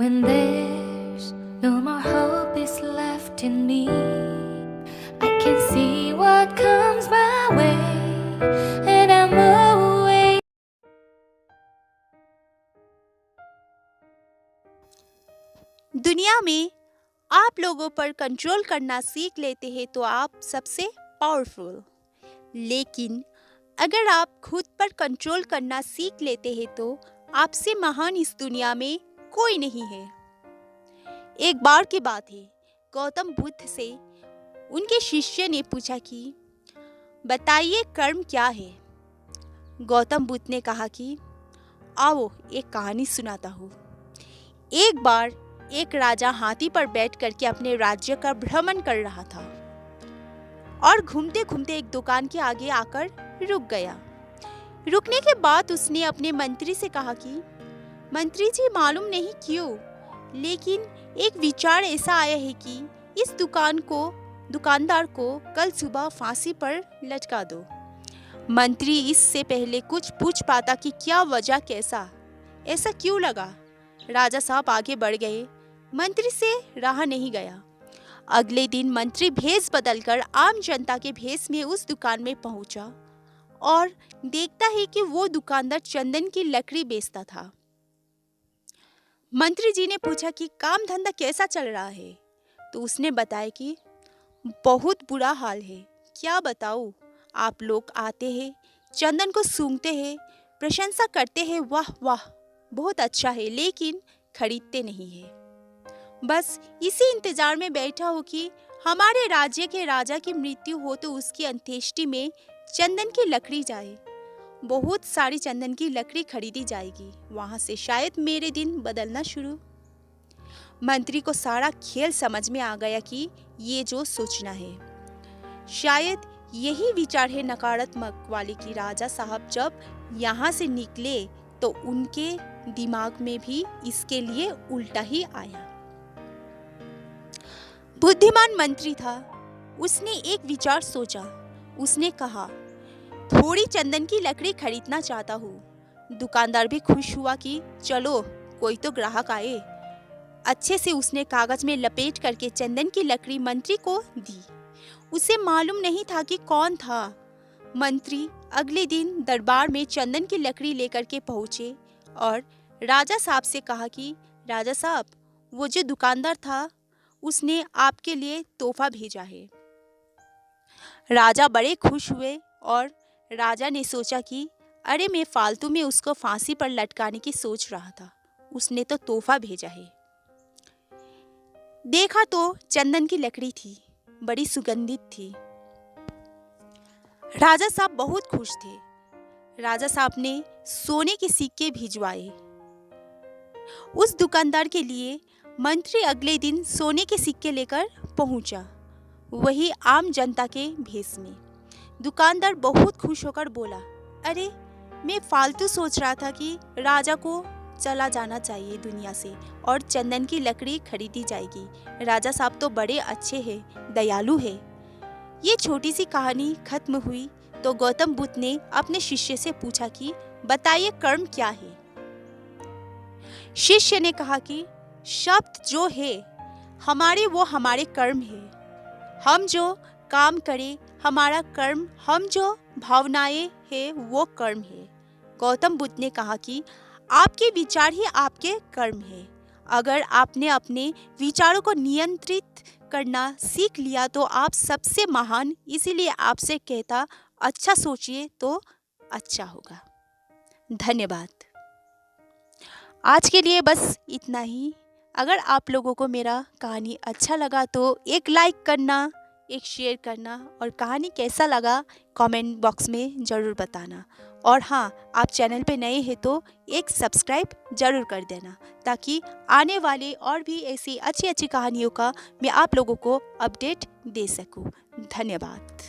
When there's no more hope is left in me, I can see what comes my way, and I'm away. दुनिया में आप लोगों पर control करना सीख लेते हैं तो आप सबसे पावरफुल। लेकिन अगर आप खुद पर कंट्रोल करना सीख लेते हैं तो आपसे महान इस दुनिया में कोई नहीं है। एक बार की बात है, गौतम बुद्ध से उनके शिष्य ने पूछा कि बताइए कर्म क्या है। गौतम बुद्ध ने कहा कि आओ एक कहानी सुनाता हूँ। एक बार एक राजा हाथी पर बैठ करके अपने राज्य का भ्रमण कर रहा था और घूमते घूमते एक दुकान के आगे आकर रुक गया। रुकने के बाद उसने अपने मंत्री से कहा कि मंत्री जी, मालूम नहीं क्यों, लेकिन एक विचार ऐसा आया है कि इस दुकानदार को कल सुबह फांसी पर लटका दो। मंत्री इससे पहले कुछ पूछ पाता कि क्या वजह, ऐसा क्यों लगा। राजा साहब आगे बढ़ गए। मंत्री से रहा नहीं गया। अगले दिन मंत्री भेष बदलकर आम जनता के भेष में उस दुकान में पहुंचा और देखता है कि वो दुकानदार चंदन की लकड़ी बेचता था। मंत्री जी ने पूछा कि काम धंधा कैसा चल रहा है, तो उसने बताया कि बहुत बुरा हाल है। क्या बताऊं, आप लोग आते हैं, चंदन को सूंघते हैं, प्रशंसा करते हैं, वाह वाह बहुत अच्छा है, लेकिन खरीदते नहीं है। बस इसी इंतजार में बैठा हो कि हमारे राज्य के राजा की मृत्यु हो तो उसकी अंत्येष्टि में चंदन की लकड़ी जाए, बहुत सारी चंदन की लकड़ी खरीदी जाएगी, वहां से शायद मेरे दिन बदलना शुरू। मंत्री को सारा खेल समझ में आ गया कि ये जो सोचना है, शायद यही विचार है नकारात्मक वाले कि राजा साहब जब यहाँ से निकले तो उनके दिमाग में भी इसके लिए उल्टा ही आया। बुद्धिमान मंत्री था, उसने एक विचार सोचा। उसने कहा, थोड़ी चंदन की लकड़ी खरीदना चाहता हूँ। दुकानदार भी खुश हुआ कि चलो कोई तो ग्राहक आए। अच्छे से उसने कागज में लपेट करके चंदन की लकड़ी मंत्री को दी। उसे मालूम नहीं था कि कौन था। मंत्री अगले दिन दरबार में चंदन की लकड़ी लेकर के पहुंचे और राजा साहब से कहा कि राजा साहब, वो जो दुकानदार था उसने आपके लिए तोहफा भेजा है। राजा बड़े खुश हुए और राजा ने सोचा कि अरे, मैं फालतू में उसको फांसी पर लटकाने की सोच रहा था, उसने तो तोहफा भेजा है। देखा तो चंदन की लकड़ी थी, बड़ी सुगंधित थी। राजा साहब बहुत खुश थे। राजा साहब ने सोने के सिक्के भिजवाए उस दुकानदार के लिए। मंत्री अगले दिन सोने के सिक्के लेकर पहुंचा, वही आम जनता के भेष में। दुकानदार बहुत खुश होकर बोला, अरे, मैं फालतू सोच रहा था कि राजा को चला जाना चाहिए दुनिया से और चंदन की लकड़ी खरीदी जाएगी। राजा साहब तो बड़े अच्छे हैं, दयालु है। ये छोटी सी कहानी खत्म हुई तो गौतम बुद्ध ने अपने शिष्य से पूछा कि बताइए कर्म क्या है। शिष्य ने कहा कि शब्द जो है हमारे, वो हमारे कर्म है। हम जो काम करें हमारा कर्म, हम जो भावनाएं हैं वो कर्म है। गौतम बुद्ध ने कहा कि आपके विचार ही आपके कर्म है। अगर आपने अपने विचारों को नियंत्रित करना सीख लिया तो आप सबसे महान। इसीलिए आपसे कहता, अच्छा सोचिए तो अच्छा होगा। धन्यवाद। आज के लिए बस इतना ही। अगर आप लोगों को मेरा कहानी अच्छा लगा तो एक लाइक करना, एक शेयर करना और कहानी कैसा लगा कमेंट बॉक्स में ज़रूर बताना। और हाँ, आप चैनल पे नए हैं तो एक सब्सक्राइब ज़रूर कर देना, ताकि आने वाले और भी ऐसी अच्छी अच्छी कहानियों का मैं आप लोगों को अपडेट दे सकूं। धन्यवाद।